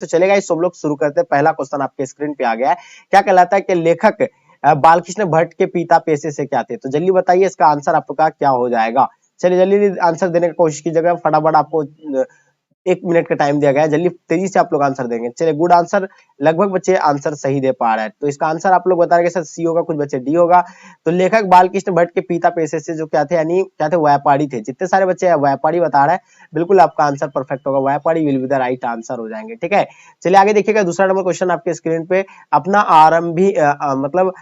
तो चलेगा इस सब लोग शुरू करते हैं। पहला क्वेश्चन आपके स्क्रीन पे आ गया है। क्या कहलाता है कि लेखक बालकृष्ण भट्ट के पिता पेशे से क्या थे? तो जल्दी बताइए इसका आंसर आपका क्या हो जाएगा। चलिए जल्दी आंसर देने की कोशिश कीजिएगा, फटाफट आपको 1 मिनट का टाइम दिया गया है, जल्दी तेजी से आप लोग आंसर देंगे। चलिए गुड आंसर, लगभग बच्चे आंसर सही दे पा रहे हैं। तो इसका आंसर आप लोग बता रहे हैं सर सी होगा, कुछ बच्चे डी होगा। तो लेखक बालकृष्ण भट्ट के पिता पेशे से जो क्या थे, यानी क्या थे, व्यापारी थे। जितने सारे बच्चे व्यापारी बता रहे हैं, बिल्कुल आपका आंसर परफेक्ट होगा, व्यापारी will be the right answer हो जाएंगे। ठीक है, चलिए आगे देखिएगा, दूसरा नंबर क्वेश्चन आपके स्क्रीन पे, अपना आरंभी मतलब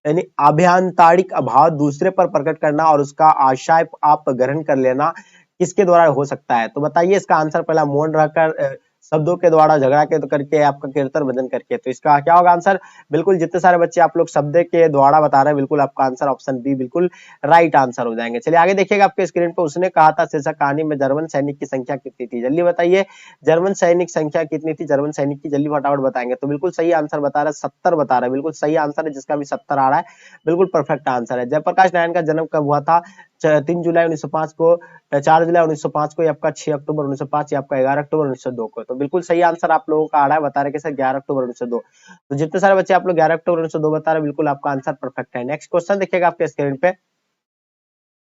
यानी अभियांत्रिक अभाव दूसरे पर प्रकट करना और उसका आशय आप ग्रहण कर लेना किसके द्वारा हो सकता है? तो बताइए इसका आंसर। पहला मौन रहकर, शब्दों के द्वारा झगड़ा के करके, आपका कीर्तन भजन करके। तो इसका क्या होगा आंसर? बिल्कुल जितने सारे बच्चे आप लोग शब्द के द्वारा बता रहे हैं, बिल्कुल आपका आंसर ऑप्शन बी बिल्कुल राइट आंसर हो जाएंगे। चलिए आगे देखिएगा आपके स्क्रीन पे, उसने कहा था शीर्षक कहानी में जर्मन सैनिक की संख्या कितनी थी? जल्दी बताइए जर्मन सैनिक संख्या कितनी थी, जर्मन सैनिक की, जल्दी फटाफट बताएंगे। तो बिल्कुल सही आंसर बता रहा है, 70 बता रहा है, बिल्कुल सही आंसर है, जिसका भी 70 आ रहा है बिल्कुल परफेक्ट आंसर है। जयप्रकाश नारायण का जन्म कब हुआ था? 3 जुलाई 1905 को, 4 जुलाई 1905 को, या आपका 6 अक्टूबर 1905, या आपका 11 अक्टूबर 1902 को। तो बिल्कुल सही आंसर आप लोगों का आ रहा है, बता रहे कि सर 11 अक्टूबर 1902। तो जितने सारे बच्चे आप लोग 11 अक्टूबर 1902 बता रहे हैं, बिल्कुल आपका आंसर परफेक्ट है। नेक्स्ट क्वेश्चन देखिएगा आपके स्क्रीन पे,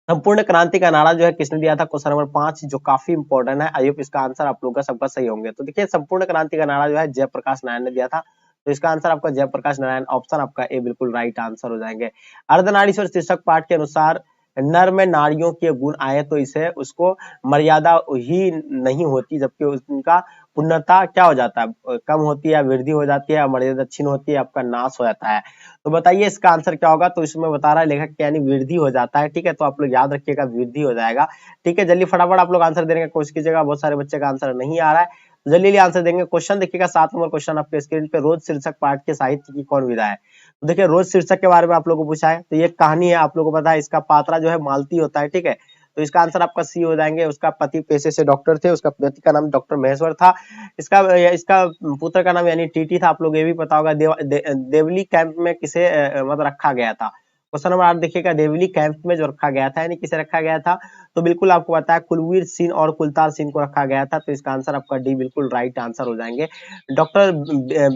संपूर्ण क्रांति का नारा जो है किसने दिया था? क्वेश्चन नंबर 5, जो काफी इंपॉर्टेंट है। आई होप इसका आंसर आप लोगों का सबका सही होंगे। तो देखिए संपूर्ण क्रांति का नारा जो है जयप्रकाश नारायण ने दिया था। तो इसका आंसर आपका जयप्रकाश नारायण, ऑप्शन आपका ए बिल्कुल राइट आंसर हो जाएंगे। अर्धनारीश्वर शीर्षक पाठ के अनुसार नर में नारियों के गुण आए तो इसे उसको मर्यादा ही नहीं होती, जबकि उनका पूर्णता क्या हो जाता है? कम होती है, वृद्धि हो जाती है, मर्यादा छीन होती है, आपका नाश हो जाता है। तो बताइए इसका आंसर क्या होगा? तो इसमें बता रहा है लेखक यानी वृद्धि हो जाता है। ठीक है, तो आप लोग याद रखिएगा वृद्धि हो जाएगा। ठीक है, जल्दी फटाफट आप लोग आंसर देने की कोशिश कीजिएगा, बहुत सारे बच्चे का आंसर नहीं आ रहा है, तो जल्दी आंसर देंगे। क्वेश्चन देखिएगा 7 नंबर क्वेश्चन आपके स्क्रीन पे, रोज शीर्षक पाठ के साहित्य की कौन विधा है? तो देखिए रोज शीर्षक के बारे में आप लोगों को पूछा है, तो ये कहानी है, आप लोगों को पता है, इसका पात्रा जो है मालती होता है। ठीक है, तो इसका आंसर आपका सी हो जाएंगे। उसका पति पेशे से डॉक्टर थे, उसका पति का नाम डॉक्टर महेश्वर था, इसका पुत्र का नाम यानी टीटी था। आप लोग ये भी पता होगा। देवली कैंप में किसे मतलब रखा गया था? क्वेश्चन नंबर 8 देखिएगा, देवली कैंप में जो रखा गया था यानी किसे रखा गया था? तो बिल्कुल आपको पता है कुलवीर सिंह और कुलतार सिंह को रखा गया था। तो इसका आंसर आपका डी बिल्कुल राइट आंसर हो जाएंगे। डॉक्टर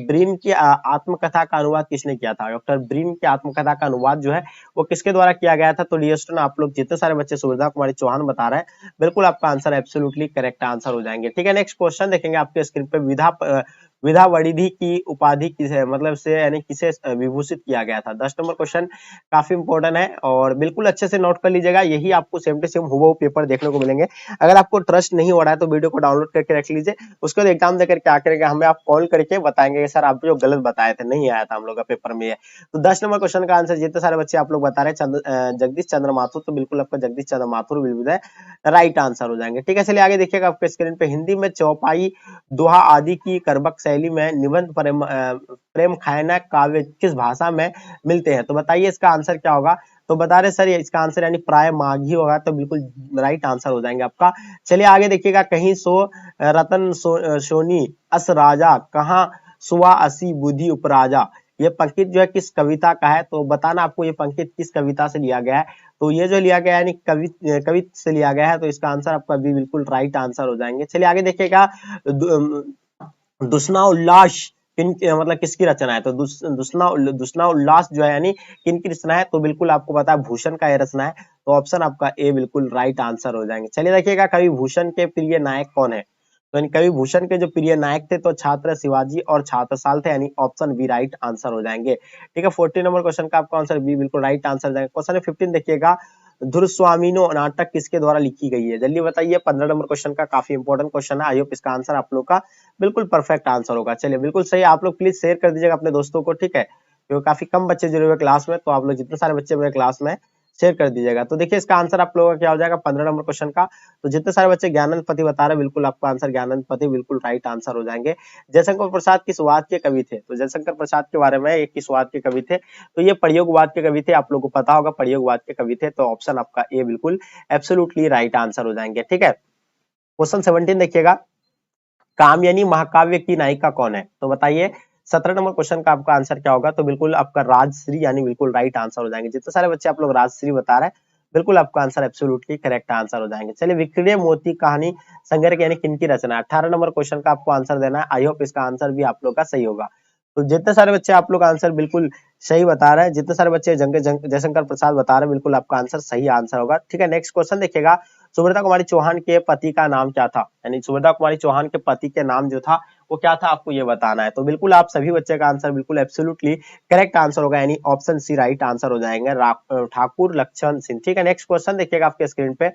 ब्रीन की आत्मकथा का अनुवाद किसने किया था? डॉक्टर ब्रीन की आत्मकथा का अनुवाद जो है वो किसके द्वारा किया गया था? तो डियर स्टूडेंट, आप लोग जितने सारे बच्चे सुविधा कुमारी चौहान बता रहे हैं, बिल्कुल आपका आंसर एब्सोल्युटली करेक्ट आंसर हो जाएंगे। ठीक है, नेक्स्ट क्वेश्चन देखेंगे आपके स्क्रीन पे, विधा वरिधि की उपाधि किसे मतलब से यानी किसे विभूषित किया गया था? 10 नंबर क्वेश्चन काफी इंपॉर्टेंट है और बिल्कुल अच्छे से नोट कर लीजिएगा, यही आपको सेम टू सेम हुबहू पेपर देखने को मिलेंगे। अगर आपको ट्रस्ट नहीं हो रहा है तो वीडियो को डाउनलोड करके रख लीजिए, उसके बाद एग्जाम देकर क्या करेंगे, हमें आप कॉल करके बताएंगे सर आप जो गलत बताए थे, नहीं आया था हम लोग का पेपर में ये। तो 10 नंबर क्वेश्चन का आंसर जितने सारे बच्चे आप लोग बता रहे हैं जगदीश चंद्र माथुर, तो बिल्कुल आपका Jagdish Chandra Mathur will be the right answer हो जाएंगे। ठीक है, चलिए आगे देखिएगा आपके स्क्रीन पे, हिंदी में चौपाई, दोहा आदि की करबक शैली में निबंध प्रेम खयानक काव्य किस भाषा में मिलते हैं? तो बताइए इसका आंसर क्या होगा? तो बता रहे सर इसका आंसर यानी प्राय माघी होगा, तो बिल्कुल राइट आंसर हो जाएंगे आपका। चलिए आगे देखिएगा, कहीं सो रतन सोनी अस राजा, कहाँ सुआ असी बुद्धि उपराजा, ये पंक्ति जो है किस कविता का है? तो बताना आपको ये पंक्ति किस कविता से लिया गया है। तो ये जो लिया गया है यानी कवि से लिया गया है, तो इसका आंसर आपका भी बिल्कुल राइट आंसर हो जाएंगे। चलिए आगे देखिएगा, दुष्ना उल्लास मतलब किसकी रचना है? तो दुष्ना उल्लास जो है यानी किनकी रचना है? तो बिल्कुल आपको पता है भूषण का ये रचना है, तो ऑप्शन आपका ए बिल्कुल राइट आंसर हो जाएंगे। चलिए देखिएगा, कवि भूषण के प्रिय नायक कौन है? तो यानी कवि भूषण के जो प्रिय नायक थे तो छात्र शिवाजी और छात्रसाल थे, यानी ऑप्शन बी राइट आंसर हो जाएंगे। ठीक है, 14 नंबर क्वेश्चन का आपका आंसर बी बिल्कुल राइट आंसर जाएगा। क्वेश्चन 15 देखिएगा, धुरस्वामिनो नाटक किसके द्वारा लिखी गई है? जल्दी बताइए, 15 नंबर क्वेश्चन का काफी इंपॉर्टेंट क्वेश्चन है, आई होप इसका आंसर आप लोग का बिल्कुल परफेक्ट आंसर होगा। चलिए बिल्कुल सही, आप लोग प्लीज शेयर कर दीजिएगा अपने दोस्तों को। ठीक है, क्योंकि काफी कम बच्चे जुड़े हुए क्लास में, तो आप लोग जितने सारे बच्चे मेरे क्लास में शेयर कर दीजिएगा। तो देखिए इसका आंसर आप लोगों का क्या हो जाएगा 15 नंबर क्वेश्चन का। तो जितने सारे बच्चे ज्ञानंद पति बता रहे हैं, बिल्कुल आपका आंसर ज्ञानंद पति बिल्कुल राइट आंसर हो जाएंगे। जयशंकर प्रसाद किस वाद के कवि थे? तो जयशंकर प्रसाद के बारे में एक किस वाद के कवि थे? तो ये प्रयोगवाद के कवि थे, आप लोगों को पता होगा प्रयोगवाद के कवि थे, तो ऑप्शन आपका ए बिल्कुल एब्सोल्युटली राइट आंसर हो जाएंगे। ठीक है, क्वेश्चन 17 देखिएगा, कामयानी महाकाव्य की नायिका कौन है? तो बताइए 17 नंबर क्वेश्चन का आपका आंसर क्या होगा? तो बिल्कुल आपका राजश्री यानी बिल्कुल राइट आंसर हो जाएंगे। जितने सारे बच्चे आप लोग राजश्री बता रहे हैं, बिल्कुल आपका आंसर एब्सोल्युटली करेक्ट आंसर हो जाएंगे। चलिए, विक्रय मोती कहानी संग्रह यानी किनकी रचना है? 18 नंबर क्वेश्चन का आपको आंसर देना है। आई होप इसका आंसर भी आप लोग का सही होगा। तो जितने सारे बच्चे आप लोग आंसर बिल्कुल सही बता रहे हैं, जितने सारे बच्चे जयशंकर प्रसाद बता रहे हैं, बिल्कुल आपका आंसर सही आंसर होगा। ठीक है, नेक्स्ट क्वेश्चन देखिएगा। सुभद्रा कुमारी चौहान के पति का नाम क्या था? यानी सुभद्रा कुमारी चौहान के पति के नाम जो था वो क्या था, आपको ये बताना है। तो बिल्कुल आप सभी बच्चे का आंसर बिल्कुल एब्सोल्युटली करेक्ट आंसर होगा, यानी ऑप्शन सी राइट आंसर हो जाएंगे, ठाकुर लक्ष्मण सिंह। ठीक है, नेक्स्ट क्वेश्चन देखिएगा आपके स्क्रीन पे।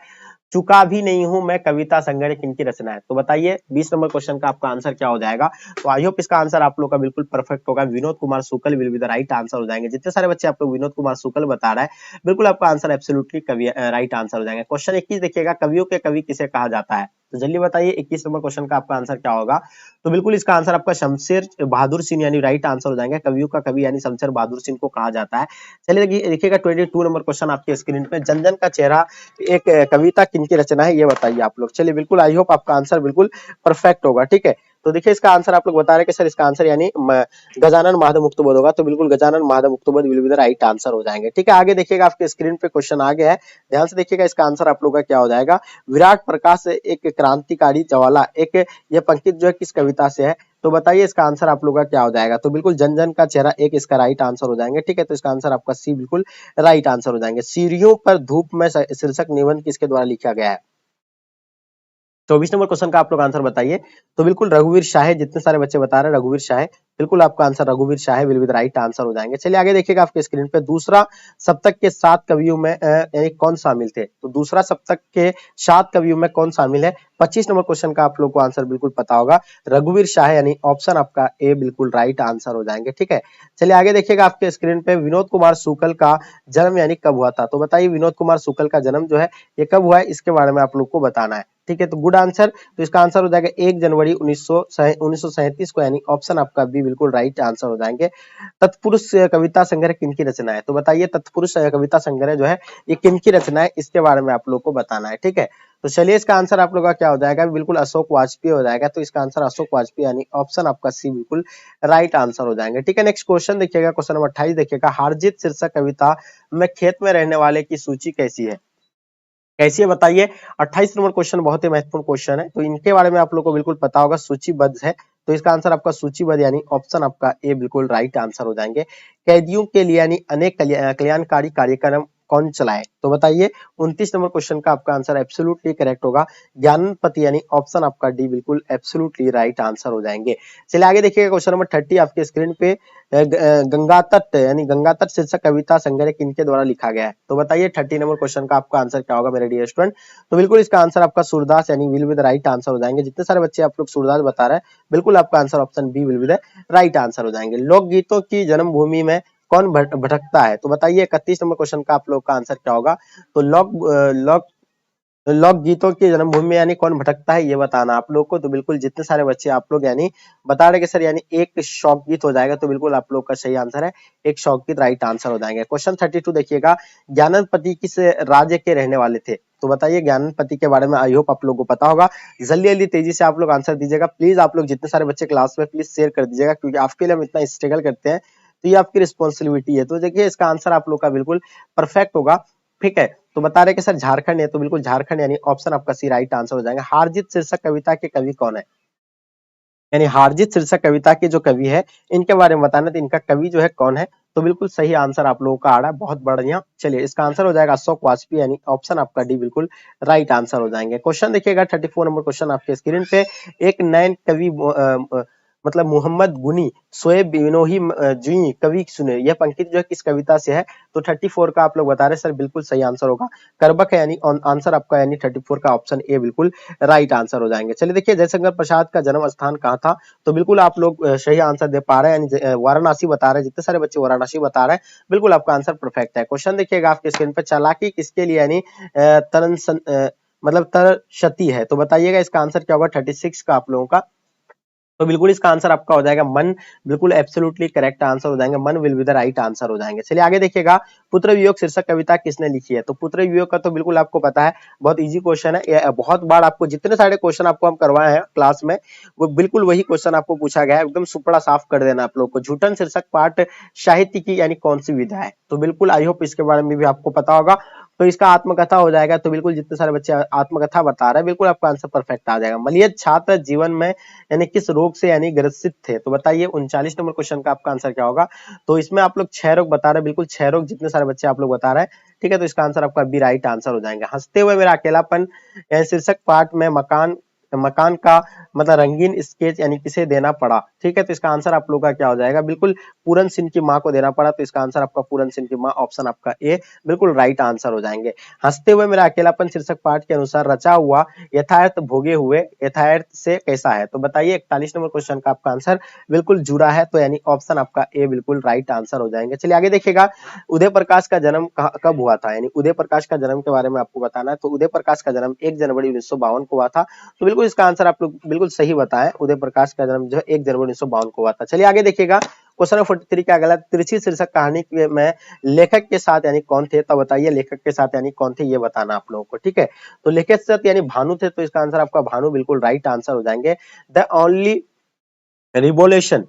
चुका भी नहीं हूं मैं कविता संग्रह किनकी रचना है? तो बताइए 20 नंबर क्वेश्चन का आपका आंसर क्या हो जाएगा? तो आई होप इसका आंसर आप लोग का बिल्कुल परफेक्ट होगा। Vinod Kumar Shukla will be the right answer हो जाएंगे। जितने सारे बच्चे आप लोग विनोद कुमार शुक्ल बता रहा है, बिल्कुल आपका आंसर एब्सोल्युटली कवि राइट आंसर हो जाएंगे। क्वेश्चन 21 देखिएगा, कवियों के कवि किसे कहा जाता है? तो जल्दी बताइए 21 नंबर क्वेश्चन का आपका आंसर क्या होगा? तो बिल्कुल इसका आंसर आपका शमशेर बहादुर सिंह यानी राइट आंसर हो जाएंगे। कवियों का कवि यानी शमशेर बहादुर सिंह को कहा जाता है। चलिए देखिएगा 22 नंबर क्वेश्चन आपके स्क्रीन पे। जनजन का चेहरा एक कविता किनकी रचना है, ये बताइए आप लोग। चलिए, बिल्कुल आई होप आपका आंसर बिल्कुल परफेक्ट होगा। ठीक है, तो देखिए इसका आंसर आप लोग बता रहे हैं कि सर इसका आंसर यानी गजानन महादेव मुक्तबोध होगा। तो बिल्कुल Gajanan Mahadev Muktibodh will be the right answer हो जाएंगे। ठीक है, आगे देखिएगा आपके स्क्रीन पे क्वेश्चन आ गया है, ध्यान से देखिएगा इसका आंसर आप लोग का क्या हो जाएगा। विराट प्रकाश एक क्रांतिकारी ज्वाला, एक ये पंक्ति जो है किस कविता से है? तो बताइए इसका आंसर आप लोग का क्या हो जाएगा? तो बिल्कुल जन जन का चेहरा एक इसका राइट आंसर हो जाएंगे। ठीक है, तो इसका आंसर आपका सी बिल्कुल राइट आंसर हो जाएंगे। सीढ़ियों पर धूप में शीर्षक निबंध किसके द्वारा लिखा गया है? 24 नंबर क्वेश्चन का आप लोग आंसर बताइए। तो बिल्कुल रघुवीर शाह, जितने सारे बच्चे बता रहे हैं रघुवीर शाह, बिल्कुल आपका आंसर रघुवीर Shah will be the right answer हो जाएंगे। चलिए आगे देखिएगा आपके स्क्रीन पे। दूसरा सप्तक के 7 कवियों में यानी कौन शामिल थे? तो दूसरा सप्तक के 7 कवियों में कौन शामिल है? 25 नंबर क्वेश्चन का आप लोग को आंसर बिल्कुल पता होगा, रघुवीर शाह यानी ऑप्शन आपका ए बिल्कुल राइट आंसर हो जाएंगे। ठीक है, चलिए आगे देखिएगा आपके स्क्रीन पे। विनोद कुमार शुक्ल का जन्म यानी कब हुआ था? तो बताइए विनोद कुमार शुक्ल का जन्म जो है ये कब हुआ है, इसके बारे में आप लोग को बताना है। ठीक है, तो गुड आंसर। तो इसका आंसर हो जाएगा 1 जनवरी 1937 को, यानी ऑप्शन आपका बी बिल्कुल राइट आंसर हो जाएंगे। तत्पुरुष कविता संग्रह किनकी रचना है? तो बताइए तत्पुरुष कविता संग्रह जो है ये किनकी रचना है, इसके बारे में आप लोग को बताना है। ठीक है, तो चलिए इसका आंसर आप लोग का क्या हो जाएगा? बिल्कुल अशोक वाजपेयी हो जाएगा। तो इसका आंसर अशोक वाजपेयी यानी ऑप्शन आपका सी बिल्कुल राइट आंसर हो जाएंगे। ठीक है, नेक्स्ट क्वेश्चन देखिएगा, क्वेश्चन नंबर 28 देखिएगा। हारजीत शीर्षक कविता में खेत में रहने वाले की सूची कैसी है? कैसी है बताइए। 28 नंबर क्वेश्चन बहुत ही महत्वपूर्ण क्वेश्चन है, तो इनके बारे में आप लोग को बिल्कुल पता होगा, सूचीबद्ध है। तो इसका आंसर आपका सूचीबद्ध यानी ऑप्शन आपका ए बिल्कुल राइट आंसर हो जाएंगे। कैदियों के लिए यानी अनेक कल्याणकारी कार्यक्रम कौन चलाए? तो बताइए 29 नंबर क्वेश्चन का आपका आंसर एब्सोल्युटली करेक्ट होगा, ज्ञानपति यानी ऑप्शन आपका डी बिल्कुल एब्सोल्युटली राइट आंसर हो जाएंगे। चलिए आगे देखिएगा क्वेश्चन नंबर 30 आपके स्क्रीन पे। गंगा तट यानी गंगा तट शीर्षक कविता संग्रह किनके द्वारा लिखा गया है? तो बताइए 30 नंबर क्वेश्चन का आपका आंसर क्या होगा मेरे डियर स्टूडेंट? तो बिल्कुल इसका आंसर आपका सूरदास यानी will be the right answer हो जाएंगे। जितने सारे बच्चे आप लोग सूरदास बता रहे हैं, बिल्कुल आपका answer option B will be the right answer हो जाएंगे। लोकगीतों की जन्मभूमि में कौन भटकता है? तो बताइए 31 नंबर क्वेश्चन का आप लोग का आंसर क्या होगा? तो लोक लोक गीतों की जन्मभूमि में यानी कौन भटकता है, ये बताना आप लोग को। तो बिल्कुल जितने सारे बच्चे आप लोग यानी बता रहे कि सर यानी एक शौक गीत हो जाएगा, तो बिल्कुल आप लोग का सही आंसर है एक शौक गीत राइट आंसर हो जाएंगे। क्वेश्चन 32 देखिएगा। ज्ञानपति किस राज्य के रहने वाले थे? तो बताइए ज्ञानपति के बारे में आई होप आप लोग को पता होगा। जल्दी जल्दी तेजी से आप लोग आंसर दीजिएगा प्लीज। आप लोग जितने सारे बच्चे क्लास में प्लीज शेयर कर दीजिएगा, क्योंकि आपके लिए हम इतना स्ट्रगल करते हैं, तो ये आपकी रिस्पॉन्सिबिलिटी है। तो देखिए इसका आंसर आप लोग का बिल्कुल परफेक्ट होगा। ठीक है, तो बता रहे कि सर झारखंड है, तो बिल्कुल झारखंड यानी ऑप्शन आपका सी राइट आंसर हो जाएगा। हारजीत शीर्षक कविता के कवि कौन है? यानी हारजीत शीर्षक कविता के जो कवि है इनके बारे में बताना, तो इनका कवि जो है कौन है? तो बिल्कुल सही आंसर आप लोगों का आ रहा है, बहुत बढ़िया। चलिए इसका आंसर हो जाएगा अशोक वाजपेयी यानी ऑप्शन आपका डी बिल्कुल राइट आंसर हो जाएंगे। क्वेश्चन देखिएगा 34 नंबर क्वेश्चन आपके स्क्रीन पे। एक नैन कवि मतलब मोहम्मद गुनी शोएब बिनोही जुई कवि सुने, यह पंक्ति जो है किस कविता से है? तो 34 का आप लोग बता रहे हैं सर बिल्कुल सही आंसर होगा करबक है, यानी आंसर आपका यानी 34 का ऑप्शन ए बिल्कुल राइट आंसर हो जाएंगे। चलिए देखिए जयशंकर प्रसाद का जन्म स्थान कहाँ था? तो बिल्कुल आप लोग सही आंसर दे पा रहे हैं, यानी वाराणसी बता रहे हैं। जितने सारे बच्चे वाराणसी बता रहे हैं, बिल्कुल आपका आंसर परफेक्ट है। क्वेश्चन देखिएगा आपके स्क्रीन पर। चालाकी किसके लिए यानी मतलब तरशती है? तो बताइएगा इसका आंसर क्या होगा 36 का आप लोगों का? तो बिल्कुल इसका आंसर आपका हो जाएगा मन, बिल्कुल एब्सोल्युटली करेक्ट आंसर हो जाएंगे, मन will be the right answer हो जाएंगे। चलिए आगे देखिएगा। पुत्र वियोग शीर्षक कविता किसने लिखी है? तो पुत्र वियोग का तो बिल्कुल आपको पता है, बहुत इजी क्वेश्चन है। ये बहुत बार आपको जितने सारे क्वेश्चन आपको हम करवाए हैं क्लास में, वो बिल्कुल वही क्वेश्चन आपको पूछा गया है, एकदम सुपड़ा साफ कर देना आप लोग को। झूठन शीर्षक पाठ साहित्य की यानी कौन सी विधा है? तो बिल्कुल आई होप इसके बारे में भी आपको पता होगा। तो इसका आत्मकथा हो जाएगा। तो बिल्कुल जितने सारे बच्चे आत्मकथा बता रहे हैं बिल्कुल आपका आंसर परफेक्ट आ जाएगा। मलयज छात्र जीवन में यानी किस रोग से यानी ग्रसित थे? तो बताइए 39 नंबर क्वेश्चन का आपका आंसर क्या होगा? तो इसमें आप लोग 6 रोग बता रहे हैं, बिल्कुल 6 रोग जितने सारे बच्चे आप लोग बता रहे हैं, ठीक है। तो इसका आंसर आपका बी राइट आंसर हो जाएंगे। हंसते हुए मेरा अकेलापन शीर्षक पाठ में मकान मकान का मतलब रंगीन स्केच यानी किसे देना पड़ा? ठीक है, तो इसका आंसर आप लोग का क्या हो जाएगा? बिल्कुल पूरन सिंह की मां को देना पड़ा। तो इसका आंसर आपका पूरन सिंह की मां, ऑप्शन आपका ए बिल्कुल राइट आंसर हो जाएंगे। हंसते हुए मेरा अकेलापन शीर्षक पाठ के अनुसार रचा हुआ यथार्थ भोगे हुए यथार्थ से कैसा है? तो बताइए 41 नंबर क्वेश्चन का आपका आंसर बिल्कुल जुड़ा है। तो यानी ऑप्शन आपका ए बिल्कुल राइट आंसर हो जाएंगे। चलिए आगे देखिएगा, उदय प्रकाश का जन्म कब हुआ था? यानी उदय प्रकाश का जन्म के बारे में आपको बताना है। तो उदय प्रकाश का जन्म 1 जनवरी 1952 को हुआ था। तो बिल्कुल इसका आंसर आप लोग बिल्कुल सही बताएं, उदय प्रकाश का जन्म जो है 1 जनवरी 1952 को हुआ था। चलिए आगे देखिएगा, क्वेश्चन नंबर 43 का अगला, तिरछी शीर्षक कहानी में लेखक के साथ यानी कौन थे? तो बताइए लेखक के साथ यानी कौन थे, ये बताना आप लोगों को, ठीक है। तो लेखक के साथ यानी भानु थे। तो इसका आंसर आपका भानु बिल्कुल राइट आंसर हो जाएंगे। द ओनली रिवोल्यूशन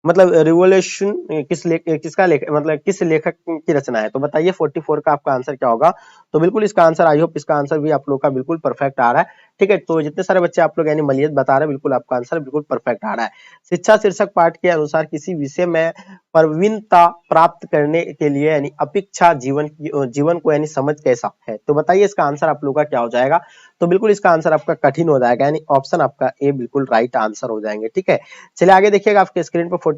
मतलब रिवोल्यूशन किसका लेख मतलब किस लेखक की रचना है? तो बताइए 44 का आपका आंसर क्या होगा? तो बिल्कुल इसका आंसर, आई होप इसका आंसर भी आप लोग का बिल्कुल परफेक्ट आ रहा है, ठीक है। तो जितने सारे बच्चे आप लोग यानी मलयज बता रहे हैं बिल्कुल आपका आंसर बिल्कुल परफेक्ट आ रहा है। शिक्षा शीर्षक पाठ के अनुसार किसी विषय में प्रवीणता प्राप्त करने के लिए यानी अपेक्षा जीवन को यानी समझ कैसा है? तो बताइए इसका आंसर आप लोग का क्या हो जाएगा? तो बिल्कुल इसका आंसर आपका कठिन हो जाएगा, यानी ऑप्शन आपका ए बिल्कुल राइट आंसर हो जाएंगे, ठीक है। चलिए आगे देखिएगा, आपके स्क्रीन पर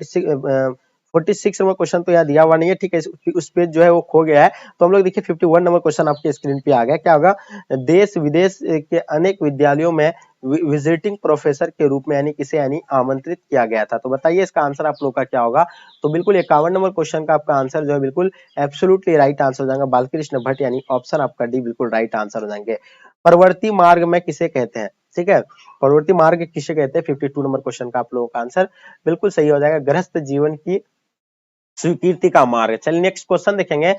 46 नंबर क्वेश्चन तो यहाँ दिया हुआ नहीं है, ठीक है। उस पेज जो है वो खो गया है। तो हम लोग देखिए 51 नंबर क्वेश्चन आपके स्क्रीन पे आ गया। क्या होगा? देश विदेश के अनेक विद्यालयों में विजिटिंग प्रोफेसर के रूप में यानी किसे यानी आमंत्रित किया गया था? तो बताइए इसका आंसर आप लोग का क्या होगा? तो बिल्कुल 51 नंबर क्वेश्चन का आपका आंसर जो है बिल्कुल एब्सोल्युटली राइट आंसर हो जाएगा, बालकृष्ण भट्ट, यानी ऑप्शन आपका डी बिल्कुल राइट आंसर हो जाएंगे। परवर्ती मार्ग में किसे कहते हैं? ठीक है, परवर्ती मार्ग किसे कहते हैं? 52 नंबर क्वेश्चन का आप लोगों का आंसर बिल्कुल सही हो जाएगा, गृहस्थ जीवन की स्वीकृति का मार्ग। चलिए नेक्स्ट क्वेश्चन देखेंगे,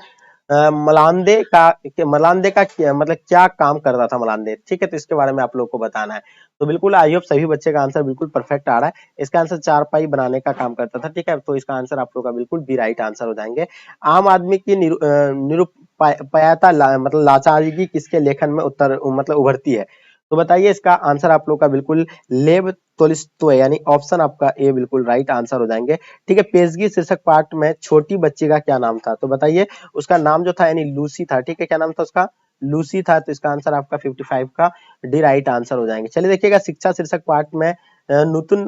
मलांदे का मतलब क्या काम करता था मलांदे? ठीक है, तो इसके बारे में आप लोग को बताना है। तो बिल्कुल आई होप सभी बच्चे का आंसर बिल्कुल परफेक्ट आ रहा है। इसका आंसर चारपाई बनाने का काम करता था, ठीक है। तो इसका आंसर आप लोग का बिल्कुल बी राइट आंसर हो जाएंगे। आम आदमी की निरुपायता मतलब लाचारी किसके लेखन में मतलब उभरती है? तो बताइए इसका आंसर आप लोग का बिल्कुल लेव तोलिस्तोय, यानी ऑप्शन आपका ए बिल्कुल राइट आंसर हो जाएंगे, ठीक है। पेशगी शीर्षक पाठ में छोटी बच्ची का क्या नाम था? तो बताइए उसका नाम जो था यानी लूसी था, ठीक है। क्या नाम था उसका? लूसी था। तो इसका आंसर आपका 55 का डी राइट आंसर हो जाएंगे। चलिए देखिएगा, शिक्षा शीर्षक पाठ में नूतन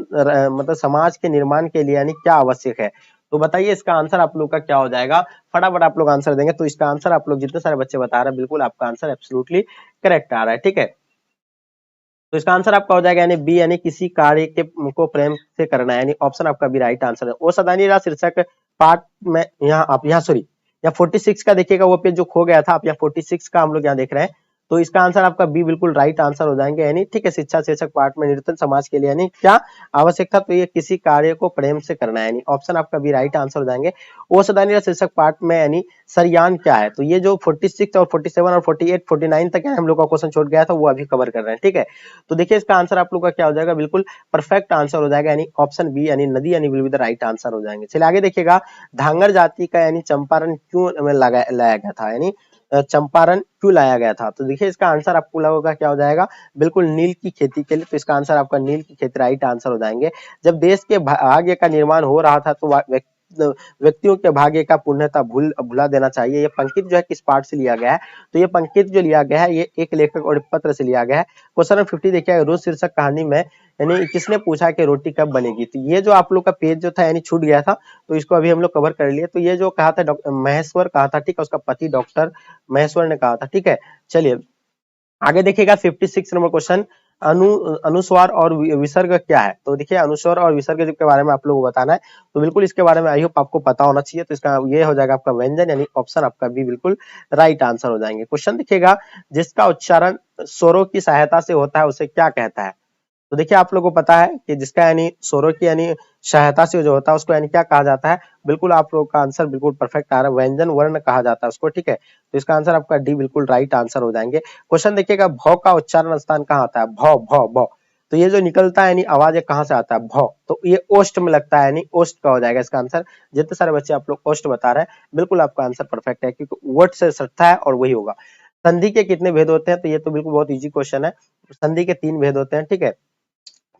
मतलब समाज के निर्माण के लिए यानी क्या आवश्यक है? तो बताइए इसका आंसर आप लोग का क्या हो जाएगा? फटाफट आप लोग आंसर देंगे। तो इसका आंसर आप लोग जितने सारे बच्चे बता रहे हैं बिल्कुल आपका आंसर एब्सोल्युटली करेक्ट आ रहा है, ठीक है। तो इसका आंसर आपका हो जाएगा यानी बी, यानी किसी कार्य के को प्रेम से करना है, यानी ऑप्शन आपका बी राइट आंसर है। ओ सदानी रा शीर्षक पार्ट में यहाँ आप यहाँ सॉरी या 46 का देखिएगा, वो पेज जो खो गया था, आप यहाँ 46 का हम लोग यहाँ देख रहे हैं। तो इसका आंसर आपका बी बिल्कुल राइट आंसर हो जाएंगे, यानी ठीक है। शिक्षा शीर्षक पार्ट में नूतन समाज के लिए यानी क्या आवश्यक था? तो ये किसी कार्य को प्रेम से करना है, यानी ऑप्शन आपका बी राइट आंसर हो जाएंगे। ओ सदानी रा शीर्षक पार्ट में यानी सरयान क्या है? तो ये जो 46 और 47 और 48 49 तक हम लोग का क्वेश्चन छूट गया था, वो अभी कवर कर रहे हैं, ठीक है। तो देखिए इसका आंसर आप लोग का क्या हो जाएगा? बिल्कुल परफेक्ट आंसर हो जाएगा, यानी ऑप्शन बी यानी नदी यानी will be the right answer हो जाएंगे। चलिए आगे देखिएगा, धांगर जाति का यानी चंपारण क्यों लाया गया था? यानी चंपारण क्यों लाया गया था? तो देखिए इसका आंसर आपको लगेगा क्या हो जाएगा? बिल्कुल नील की खेती के लिए। तो इसका आंसर आपका नील की खेती राइट आंसर हो जाएंगे। जब देश के भाग्य का निर्माण हो रहा था तो व्यक्तियों के भाग्य का पूर्णता भुला देना चाहिए। ये पंक्ति जो है किस पार्ट से लिया गया है? तो ये पंक्ति जो लिया गया है ये एक लेखक और पत्र से लिया गया है। क्वेश्चन नंबर 50 देखिए, रोज शीर्षक कहानी में यानी किसने पूछा कि रोटी कब बनेगी? तो ये जो आप लोग का पेज जो था यानी छूट गया था, तो इसको अभी हम लोग कवर कर लिए। तो ये जो कहा था महेश्वर कहा था, ठीक है, उसका पति डॉक्टर महेश्वर ने कहा था, ठीक है। चलिए आगे देखिएगा 56 नंबर क्वेश्चन, अनुस्वार और विसर्ग क्या है? तो देखिए अनुस्वार और विसर्ग के बारे में आप लोगों को बताना है। तो बिल्कुल इसके बारे में आई होप आपको पता होना चाहिए। तो इसका ये हो जाएगा आपका व्यंजन, यानी ऑप्शन आपका बी बिल्कुल राइट आंसर हो जाएंगे। क्वेश्चन देखिएगा, जिसका उच्चारण स्वरों की सहायता से होता है उसे क्या कहता है? तो देखिए आप लोगों को पता है कि जिसका यानी स्वरों की यानी सहायता से जो होता है उसको यानी क्या कहा जाता है? बिल्कुल आप लोगों का आंसर बिल्कुल परफेक्ट आ रहा है, व्यंजन वर्ण कहा जाता है उसको, ठीक है। तो इसका आंसर आपका डी बिल्कुल राइट आंसर हो जाएंगे। क्वेश्चन देखिएगा, भौ का उच्चारण स्थान कहाँ आता है? भौ भौ भौ तो ये जो निकलता है यानी आवाज ये कहाँ से आता है, भ, तो ये ओष्ठ में लगता है यानी ओष्ठ का हो जाएगा इसका आंसर। जितने सारे बच्चे आप लोग ओष्ठ बता रहे हैं बिल्कुल आपका आंसर परफेक्ट है, क्योंकि वर्ड से सटता है और वही होगा। संधि के कितने भेद होते हैं, तो ये तो बिल्कुल बहुत इजी क्वेश्चन है। संधि के 3 भेद होते हैं, ठीक है।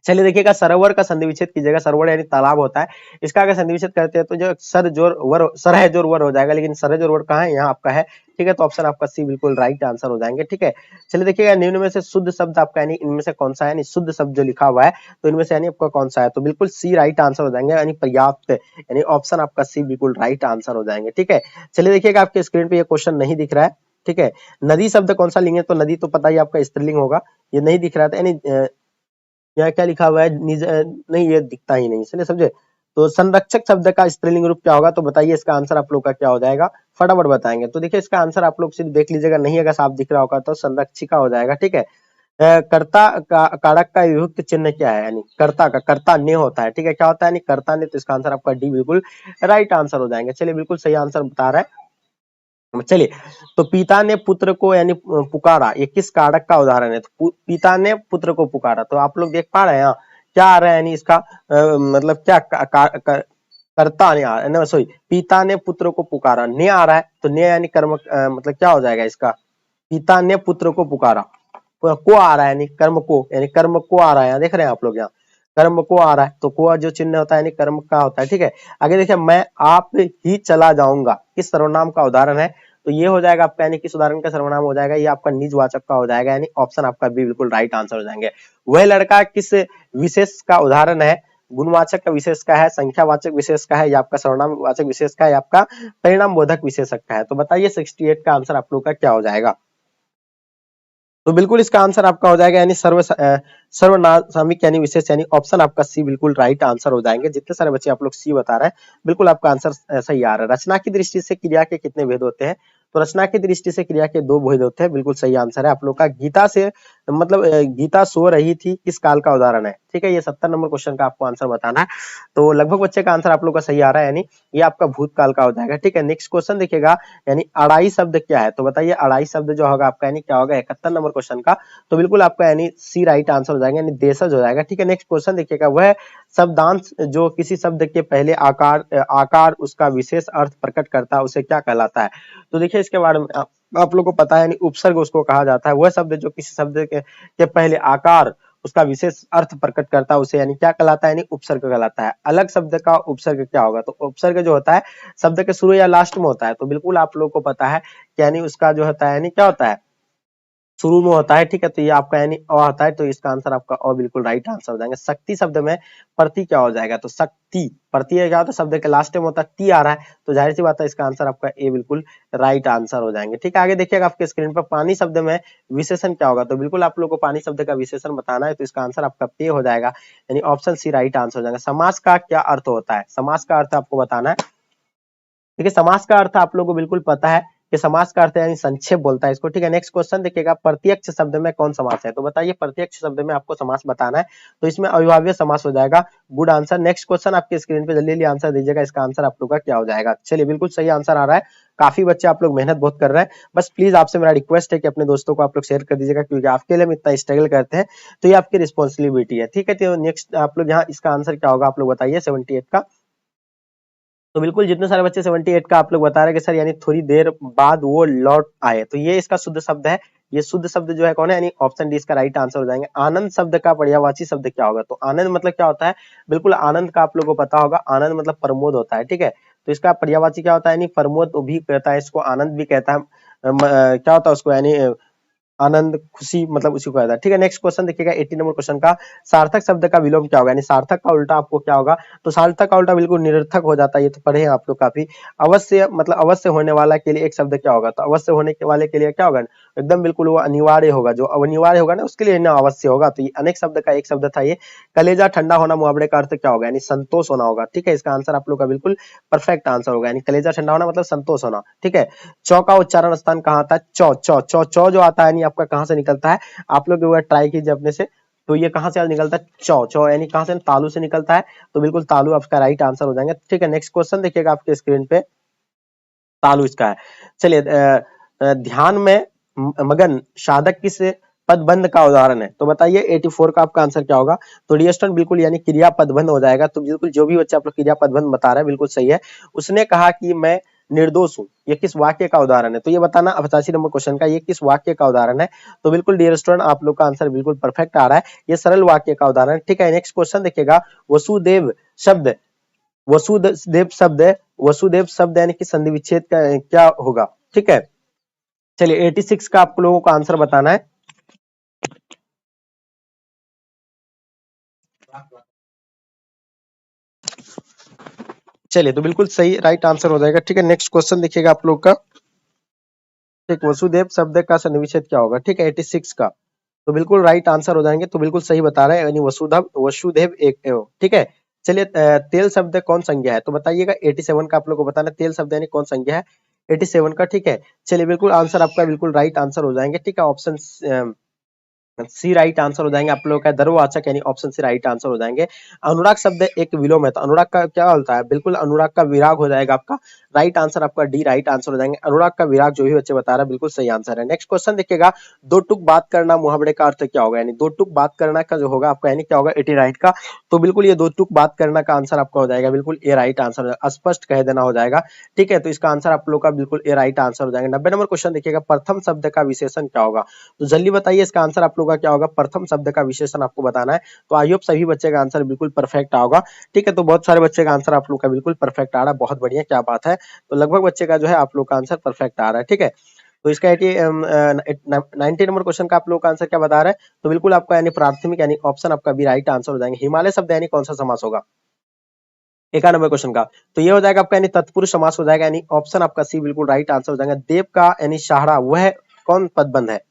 चलिए देखिएगा, सरोवर का संधि विच्छेद कीजिएगा, सरोवर यानी तालाब होता है, इसका अगर संधि विच्छेद करते हैं तो जो सर जोर वर, सर है जोर वर हो जाएगा, लेकिन सर है जोर वर कहाँ है, यहाँ आपका है, ठीक है। तो ऑप्शन आपका सी बिल्कुल राइट आंसर हो जाएंगे, ठीक है। चलिए देखिएगा, निम्न में से शुद्ध शब्द आपका यानी इनमें से कौन सा है, यानी शुद्ध शब्द जो लिखा हुआ है तो इनमें से यानी आपका कौन सा है, तो बिल्कुल सी राइट आंसर हो जाएंगे, यानी पर्याप्त, यानी ऑप्शन आपका सी बिल्कुल राइट आंसर हो जाएंगे, ठीक है। चलिए देखिएगा, आपके स्क्रीन पे ये क्वेश्चन नहीं दिख रहा है, ठीक है। नदी शब्द कौन सा लेंगे, तो नदी तो पता ही आपका स्त्रीलिंग होगा, ये नहीं दिख रहा था, यानी यहाँ क्या लिखा हुआ है, नहीं ये दिखता ही नहीं, चलिए समझे। तो संरक्षक शब्द का स्त्रीलिंग रूप क्या होगा, तो बताइए इसका आंसर आप लोग का क्या हो जाएगा, फटाफट बताएंगे। तो देखिए इसका आंसर आप लोग सिर्फ देख लीजिएगा, नहीं अगर साफ दिख रहा होगा तो संरक्षिका हो जाएगा, ठीक है। कर्ता का कारक का विभक्त चिन्ह क्या है, यानी कर्ता का, कर्ता ने होता है, ठीक है, क्या होता है, यानी कर्ता ने, तो इसका आंसर आपका डी बिल्कुल राइट आंसर हो जाएंगे। चलिए बिल्कुल सही आंसर बता रहा है। चलिए, तो पिता ने पुत्र को यानी पुकारा, ये किस कारक का उदाहरण है, तो पिता ने पुत्र को पुकारा, तो आप लोग देख पा रहे हैं यहाँ क्या आ रहा है, यानी इसका मतलब क्या कर्ता ने आ रहा है, सॉरी, पिता ने पुत्र को पुकारा, ने आ रहा है, तो ने यानी कर्म, मतलब क्या हो जाएगा इसका, पिता ने पुत्र को पुकारा, को आ रहा है यानी कर्म को, यानी कर्म को आ रहा है, देख रहे हैं आप लोग यहाँ कर्म को आ रहा है, तो को जो चिन्ह होता है यानी कर्म का होता है, ठीक है। आगे देखिए, मैं आप ही चला जाऊंगा, किस सर्वनाम का उदाहरण है, तो ये हो जाएगा आपका, यानी किस उदाहरण का सर्वनाम हो जाएगा, ये आपका निजवाचक का हो जाएगा, यानी ऑप्शन आपका बी बिल्कुल राइट आंसर हो जाएंगे। वह लड़का किस विशेष का उदाहरण है, गुणवाचक का विशेष का है, संख्यावाचक विशेष का है, या आपका सर्वनाम वाचक विशेष का है, या आपका परिणाम बोधक विशेषक का है, तो बताइए 68 का आंसर आप लोग का क्या हो जाएगा। तो बिल्कुल इसका आंसर आपका हो जाएगा, यानी सर्वनामिक यानी विशेष, यानी ऑप्शन आपका सी बिल्कुल राइट आंसर हो जाएंगे। जितने सारे बच्चे आप लोग सी बता रहे हैं बिल्कुल आपका आंसर सही आ रहा है। रचना की दृष्टि से क्रिया के कितने भेद होते हैं, तो रचना की दृष्टि से क्रिया के 2 भेद होते हैं, बिल्कुल सही आंसर है आप लोग का। गीता से मतलब गीता सो रही थी किस काल का उदाहरण है, ठीक है, ये 70 नंबर क्वेश्चन का आपको आंसर बताना है। तो लगभग बच्चे का आंसर आप लोग का सही आ रहा है, यानी ये आपका भूतकाल का हो जाएगा, ठीक है। नेक्स्ट क्वेश्चन देखिएगा, यानी अड़ाई शब्द क्या है, तो बताइए अड़ाई शब्द जो होगा आपका यानी क्या होगा, 71 नंबर क्वेश्चन का, तो बिल्कुल आपका यानी सी राइट आंसर हो जाएगा, यानी देशज हो जाएगा, ठीक है। नेक्स्ट क्वेश्चन देखिएगा, वह शब्दांश जो किसी शब्द के पहले आकार उसका विशेष अर्थ प्रकट करता है उसे क्या कहलाता है, तो देखिए इसके बारे में आप लोग को पता है, यानी उपसर्ग उसको कहा जाता है। वह शब्द जो किसी शब्द के पहले आकार उसका विशेष अर्थ प्रकट करता है उसे यानी क्या कहलाता है, यानी उपसर्ग कहलाता है। अलग शब्द का उपसर्ग क्या होगा, तो उपसर्ग जो होता है शब्द के शुरू या लास्ट में होता है, तो बिल्कुल आप लोग को पता है कि यानी उसका जो होता है यानी क्या होता है, शुरू में होता है, ठीक है। तो ये आपका यानी अ होता है, तो इसका आंसर आपका अ बिल्कुल राइट आंसर हो जाएंगे। शक्ति शब्द में प्रति क्या हो जाएगा, तो शक्ति प्रति क्या होता है, शब्द के लास्ट में होता है, टी आ रहा है, तो जाहिर सी बात है इसका आंसर आपका ए बिल्कुल राइट आंसर हो जाएंगे, ठीक है। आगे देखिएगा आपके स्क्रीन पर पानी शब्द में विशेषण क्या होगा, तो बिल्कुल आप लोग को पानी शब्द का विशेषण बताना है, तो इसका आंसर आपका पे हो जाएगा, यानी ऑप्शन सी राइट आंसर हो जाएगा। समास का क्या अर्थ होता है, समास का अर्थ आपको बताना है। देखिए समास का अर्थ आप लोगों को बिल्कुल पता है कि समास का अर्थ यानी संक्षेप बोलता है इसको, ठीक है। नेक्स्ट क्वेश्चन देखिएगा, प्रत्यक्ष शब्द में कौन समास है, तो बताइए प्रत्यक्ष शब्द में आपको समास बताना है, तो इसमें अविभाज्य समास हो जाएगा, गुड आंसर। नेक्स्ट क्वेश्चन आपके स्क्रीन पे जल्दी जल्दी आंसर दीजिएगा, इसका आंसर आप लोग का क्या हो जाएगा। चलिए बिल्कुल सही आंसर आ रहा है, काफी बच्चे आप लोग मेहनत बहुत कर रहे हैं, बस प्लीज आपसे मेरा रिक्वेस्ट है कि अपने दोस्तों को आप लोग शेयर कर दीजिएगा, क्योंकि आपके लिए हम इतना स्ट्रगल करते हैं, तो ये आपकी रिस्पॉन्सिबिलिटी है, ठीक है। तो नेक्स्ट आप लोग यहाँ इसका आंसर क्या होगा आप लोग बताइए 78 का। तो बिल्कुल जितने सारे बच्चे 78 का आप लोग बता रहे हैं कि सर यानी थोड़ी देर बाद वो लौट आए, तो ये इसका शुद्ध शब्द है, ये शुद्ध शब्द जो है कौन है, यानी ऑप्शन डी इसका राइट आंसर हो जाएंगे। आनंद शब्द का पर्यायवाची शब्द क्या होगा, तो आनंद मतलब क्या होता है, बिल्कुल आनंद का आप लोगों को पता होगा, आनंद मतलब प्रमोद होता है, ठीक है। तो इसका पर्यायवाची क्या होता है, यानी प्रमोद भी कहता है इसको, आनंद भी कहता है, क्या होता है उसको, यानी आनंद खुशी मतलब उसी को कहता है, ठीक है। नेक्स्ट क्वेश्चन देखिएगा 80 नंबर क्वेश्चन का, सार्थक शब्द का विलोम क्या होगा, यानी सार्थक का उल्टा आपको क्या होगा, तो सार्थक का उल्टा बिल्कुल निरर्थक हो जाता है, ये तो पढ़े हैं आप लोग काफी। अवश्य मतलब अवश्य होने वाला के लिए एक शब्द क्या होगा, तो अवश्य होने के वाले के लिए क्या होगा, एकदम बिल्कुल वो अनिवार्य होगा, जो अनिवार्य होगा ना उसके लिए ना अवश्य होगा, तो ये अनेक शब्द का एक शब्द था ये। कलेजा ठंडा होना मुहावरे का अर्थ क्या होगा, यानी संतोष होना होगा, ठीक है। इसका आंसर आप लोग का बिल्कुल परफेक्ट आंसर होगा, यानी कलेजा ठंडा होना मतलब संतोष होना, ठीक है। चौ का उच्चारण स्थान कहाँ आता है, चौ चौ चौ चौ जो आता है यानी आपका कहाँ से निकलता है, आप लोग एक बार ट्राई कीजिए अपने से, तो ये कहाँ से निकलता है, चौ चौ यानी कहाँ से, तालु से निकलता है, तो बिल्कुल तालु आपका राइट आंसर हो जाएंगे, ठीक है। नेक्स्ट क्वेश्चन देखिएगा आपके स्क्रीन पे, तालु इसका है। चलिए ध्यान में मगन साधक किस पदबंध का उदाहरण है। तो बताइए 84 का आपका आंसर क्या होगा। तो डियर स्टूडेंट बिल्कुल यानी क्रिया पदबंध हो जाएगा। तो बिल्कुल जो भी बच्चा आप लोग क्रिया पदबंध बता रहा है बिल्कुल सही है। उसने कहा कि मैं निर्दोष हूँ, ये किस वाक्य का उदाहरण है। तो ये बताना 85 नंबर क्वेश्चन का ये किस वाक्य का उदाहरण है। तो बिल्कुल डियर स्टूडेंट आप लोग का आंसर बिल्कुल परफेक्ट आ रहा है, ये सरल वाक्य का उदाहरण है। ठीक है, नेक्स्ट क्वेश्चन देखिएगा। वसुदेव शब्द वसुदेव शब्द वसुदेव शब्द यानी कि संधि विच्छेद का क्या होगा। ठीक है, चलिए 86 का आप लोगों को आंसर बताना है। चलिए तो बिल्कुल सही राइट आंसर हो जाएगा। ठीक है, नेक्स्ट क्वेश्चन देखिएगा आप लोग का। ठीक, वसुदेव शब्द का संधि विच्छेद क्या होगा। ठीक है, 86 का तो बिल्कुल राइट आंसर हो जाएंगे। तो बिल्कुल सही बता रहे हैं, यानी वसुधव वसुदेव एक ठीक है। चलिए तेल शब्द कौन संज्ञा है। तो बताइएगा 87 का आप लोग को बताना तेल शब्द यानी कौन संज्ञा है 87 का। ठीक है, चलिए बिल्कुल आंसर आपका बिल्कुल राइट आंसर हो जाएंगे। ठीक है, ऑप्शन सी राइट आंसर हो जाएंगे आप लोगों का। धर्मवाचक यानी ऑप्शन सी राइट आंसर हो जाएंगे। अनुराग शब्द एक विलोम है, तो अनुराग का क्या होता है, बिल्कुल अनुराग का विराग हो जाएगा आपका। राइट आंसर आपका डी राइट आंसर हो जाएंगे। अनुराग का विराग जो भी बच्चे बता रहे हैं बिल्कुल सही आंसर है। नेक्स्ट क्वेश्चन देखिएगा, दो टुक बात करना मुहावरे का अर्थ क्या होगा। यानी दो टुक बात करना का जो होगा आपका यानी क्या होगा 80 राइट का। तो बिल्कुल ये दो टुक बात करना का आंसर आपका हो जाएगा बिल्कुल ए राइट आंसर, स्पष्ट कह देना हो जाएगा। ठीक है, तो इसका आंसर आप लोग का बिल्कुल ए राइट आंसर हो जाएगा। 90 नंबर क्वेश्चन देखिएगा, प्रथम शब्द का विशेषण क्या होगा। तो जल्दी बताइए इसका आंसर आप लोग का क्या होगा। प्रथम शब्द का विशेषण आपको बताना है। तो आई होप सभी बच्चे का आंसर बिल्कुल परफेक्ट होगा। ठीक है, तो बहुत सारे बच्चे का आंसर आप लोग का बिल्कुल परफेक्ट आ रहा है, बहुत बढ़िया, क्या बात है। तो लगभग बच्चे का जो है आप लोग का आंसर परफेक्ट आ रहा है। ठीक है, तो इसका 90 नंबर क्वेश्चन का आप लोग का आंसर क्या बता रहा है। तो बिल्कुल आपका यानी प्राथमिक यानी ऑप्शन आपका भी राइट आंसर हो जाएंगे। हिमालय शब्द यानी कौन सा समास होगा 91 क्वेश्चन का। तो ये हो जाएगा आपका यानी तत्पुरुष समास हो जाएगा, यानी ऑप्शन आपका सी बिल्कुल राइट आंसर हो जाएगा। देव का यानी सहारा वह कौन पदबंध है,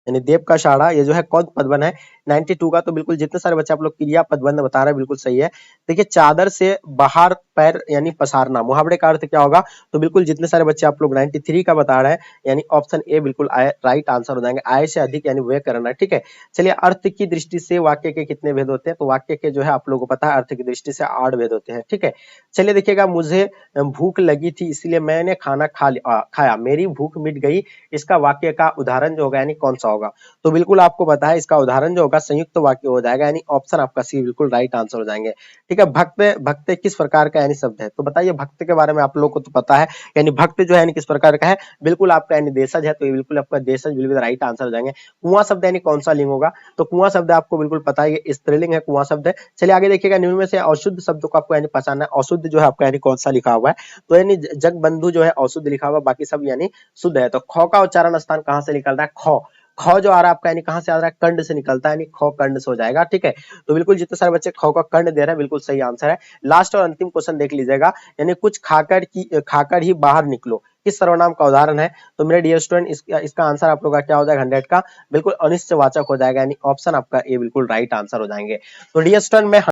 यानी देव का सहारा ये जो है कौन पदबंध है 92 का। तो बिल्कुल जितने सारे बच्चे आप लोग क्रिया पदबंध बता रहे हैं बिल्कुल सही है। देखिए चादर से बाहर पैर यानी पसारना मुहावरे का अर्थ क्या होगा। तो बिल्कुल जितने सारे बच्चे आप लोग 93 का बता रहे हैं, यानी ऑप्शन ए बिल्कुल राइट आंसर हो जाएंगे। आय से अधिक यानी वह करना। ठीक है, चलिए अर्थ की दृष्टि से वाक्य के कितने भेद होते हैं। तो वाक्य के जो है आप लोगों को पता है अर्थ की दृष्टि से 8 भेद होते हैं। ठीक है, चलिए देखिएगा, मुझे भूख लगी थी इसलिए मैंने खाना खाया, मेरी भूख मिट गई, इसका वाक्य का उदाहरण जो होगा यानी कौन सा होगा। तो बिल्कुल आपको पता है इसका उदाहरण जो होगा संयुक्त वाक्य हो जाएगा, यानी ऑप्शन आपका सी बिल्कुल राइट आंसर हो जाएंगे। ठीक है, भक्त भक्त किस प्रकार का यानी शब्द है। तो बताइए भक्त के बारे में आप लोगों को तो पता है, यानी भक्त जो है यानी किस प्रकार का है, बिल्कुल आपका यानी देशज है। तो ये बिल्कुल आपका देशज बिल्कुल राइट आंसर हो जाएंगे। कुआं शब्द यानी कौन सा लिंग होगा। तो कुआं शब्द आपको बिल्कुल पता है ये स्त्रीलिंग है कुआं शब्द। चलिए आगे देखिएगा, निम्न में से अशुद्ध शब्द को आपको यानी पहचानना है। अशुद्ध जो है आपका यानी कौन सा लिखा हुआ है। तो यानी जगबंधु जो है अशुद्ध लिखा हुआ, बाकी सब यानी शुद्ध है। तो ख का उच्चारण स्थान कहां से निकल रहा है, ख ख जो आ रहा है आपका यानी कहां से आ रहा है, कंड से निकलता है, यानी ख कंड से हो जाएगा। ठीक है, तो बिल्कुल जितने सारे बच्चे ख का कंड दे रहे हैं बिल्कुल सही आंसर है। लास्ट और अंतिम क्वेश्चन देख लीजिएगा, यानी कुछ खाकर ही बाहर निकलो किस सर्वनाम का उदाहरण है। तो मेरे डियर स्टूडेंट इसका आंसर आप लोग का क्या हो जाएगा 100 का बिल्कुल अनिश्चयवाचक हो जाएगा, यानी ऑप्शन आपका ए बिल्कुल राइट आंसर हो जाएंगे। तो डियर स्टूडेंट मैं